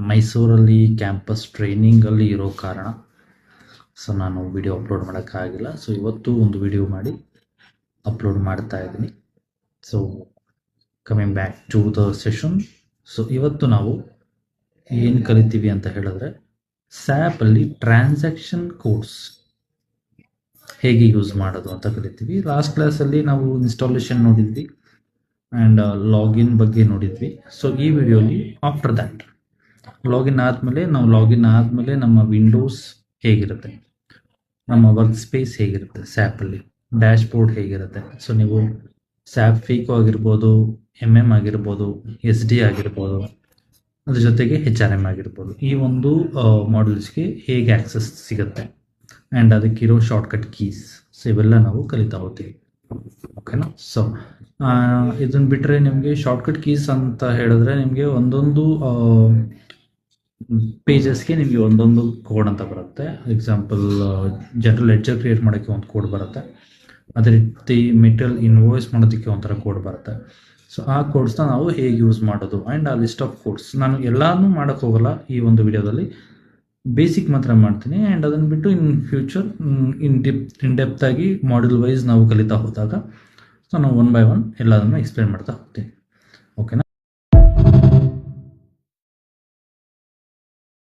ಮೈಸೂರಲ್ಲಿ ಕ್ಯಾಂಪಸ್ ಟ್ರೈನಿಂಗಲ್ಲಿ ಇರೋ ಕಾರಣ ಸೊ ನಾನು ವಿಡಿಯೋ ಅಪ್ಲೋಡ್ ಮಾಡೋಕ್ಕಾಗಿಲ್ಲ. ಸೊ ಇವತ್ತು ಒಂದು ವಿಡಿಯೋ ಮಾಡಿ ಅಪ್ಲೋಡ್ ಮಾಡ್ತಾ ಇದ್ದೀನಿ. So coming back to the session. So ಇವತ್ತು ನಾವು ಏನು ಕಲಿತೀವಿ ಅಂತ ಹೇಳಿದ್ರೆ, ಸ್ಯಾಪಲ್ಲಿ ಟ್ರಾನ್ಸಾಕ್ಷನ್ ಕೋಡ್ಸ್ ಹೇಗೆ ಯೂಸ್ ಮಾಡೋದು ಅಂತ ಕಲಿತೀವಿ. ಲಾಸ್ಟ್ ಕ್ಲಾಸಲ್ಲಿ ನಾವು ಇನ್ಸ್ಟಾಲೇಷನ್ ನೋಡಿದ್ವಿ ಆ್ಯಂಡ್ ಲಾಗಿನ್ ಬಗ್ಗೆ ನೋಡಿದ್ವಿ. ಸೊ ಈ ವಿಡಿಯೋಲಿ ಆಫ್ಟರ್ ದ್ಯಾಟ್ ಲಾಗಿನ್ ಆದಮೇಲೆ ನಮ್ಮ ವಿಂಡೋಸ್ ಹೇಗಿರುತ್ತೆ, ನಮ್ಮ ವರ್ಕ್ ಸ್ಪೇಸ್ ಹೇಗಿರುತ್ತೆ, ಸ್ಯಾಪಲ್ಲಿ ಡ್ಯಾಶ್ ಬೋರ್ಡ್ ಹೇಗಿರುತ್ತೆ. ಸೊ ನೀವು ಸ್ಯಾಪ್ ಫೀಕೋ ಆಗಿರ್ಬೋದು, MM ಆಗಿರ್ಬೋದು, SD ಆಗಿರ್ಬೋದು, ಅದ್ರ ಜೊತೆಗೆ HRM ಆಗಿರ್ಬೋದು, ಈ ಒಂದು ಮಾಡ್ಯೂಲ್ಸ್ಗೆ ಹೇಗೆ ಆಕ್ಸೆಸ್ ಸಿಗುತ್ತೆ ಆ್ಯಂಡ್ ಅದಕ್ಕಿರೋ ಶಾರ್ಟ್ಕಟ್ ಕೀಸ್, ಸೊ ಇವೆಲ್ಲ ನಾವು ಕಲಿತಾ ಹೋಗ್ತೀವಿ. ಓಕೆನಾ? ಸೊ ಇದನ್ನು ಬಿಟ್ಟರೆ ನಿಮಗೆ ಶಾರ್ಟ್ಕಟ್ ಕೀಸ್ ಅಂತ ಹೇಳಿದ್ರೆ ನಿಮಗೆ ಒಂದೊಂದು ಪೇಜಸ್ಗೆ ನಿಮಗೆ ಒಂದೊಂದು ಕೋಡ್ ಅಂತ ಬರುತ್ತೆ. ಎಕ್ಸಾಂಪಲ್ ಜನರಲ್ ಲೆಡ್ಜರ್ ಕ್ರಿಯೇಟ್ ಮಾಡೋಕ್ಕೆ ಒಂದು ಕೋಡ್ ಬರುತ್ತೆ, ಅದೇ ರೀತಿ ಮೆಟೀರಿಯಲ್ ಇನ್ವಾಯ್ಸ್ ಮಾಡೋದಕ್ಕೆ ಒಂಥರ ಕೋಡ್ ಬರುತ್ತೆ. ಸೊ ಆ ಕೋಡ್ಸ್ನ ನಾವು ಹೇಗೆ ಯೂಸ್ ಮಾಡೋದು ಆ್ಯಂಡ್ ಆ ಲಿಸ್ಟ್ ಆಫ್ ಕೋಡ್ಸ್, ನಾನು ಎಲ್ಲನೂ ಮಾಡೋಕ್ಕೆ ಹೋಗಲ್ಲ ಈ ಒಂದು ವಿಡಿಯೋದಲ್ಲಿ, ಬೇಸಿಕ್ ಮಾತ್ರ ಮಾಡ್ತೀನಿ. ಆ್ಯಂಡ್ ಅದನ್ನು ಬಿಟ್ಟು ಇನ್ ಫ್ಯೂಚರ್ ಇನ್ ಡೆಪ್ತ್ ಆಗಿ ಮಾಡ್ಯೂಲ್ ವೈಸ್ ನಾವು ಕಲಿತಾ ಹೋದಾಗ ಸೊ ನಾವು 1 by 1 ಎಲ್ಲದನ್ನು ಎಕ್ಸ್ಪ್ಲೇನ್ ಮಾಡ್ತಾ ಹೋಗ್ತೀನಿ. ಓಕೆನಾ?